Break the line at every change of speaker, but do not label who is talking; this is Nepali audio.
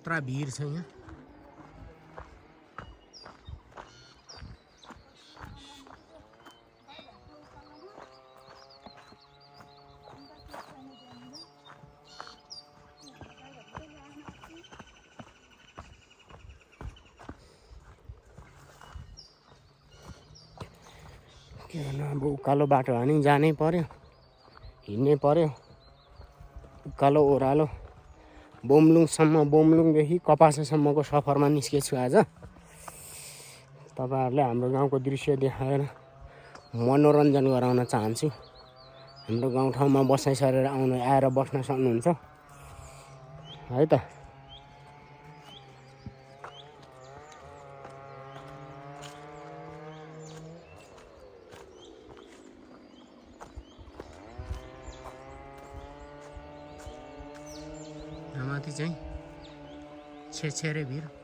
खतरा भिड छ यहाँ। के भन्नु अब उकालो बाटो भने जानै पर्यो, हिँड्नै पर्यो। उकालो ओह्रालो बोमलुङसम्म, बोमलुङदेखि कपासेसम्मको सफरमा निस्केछु आज। तपाईँहरूलाई हाम्रो गाउँको दृश्य देखाएर मनोरञ्जन गराउन चाहन्छु। हाम्रो गाउँठाउँमा बसाइ सरेर आएर बस्न सक्नुहुन्छ है त। माथि चाहिँ छेछेरे भिर।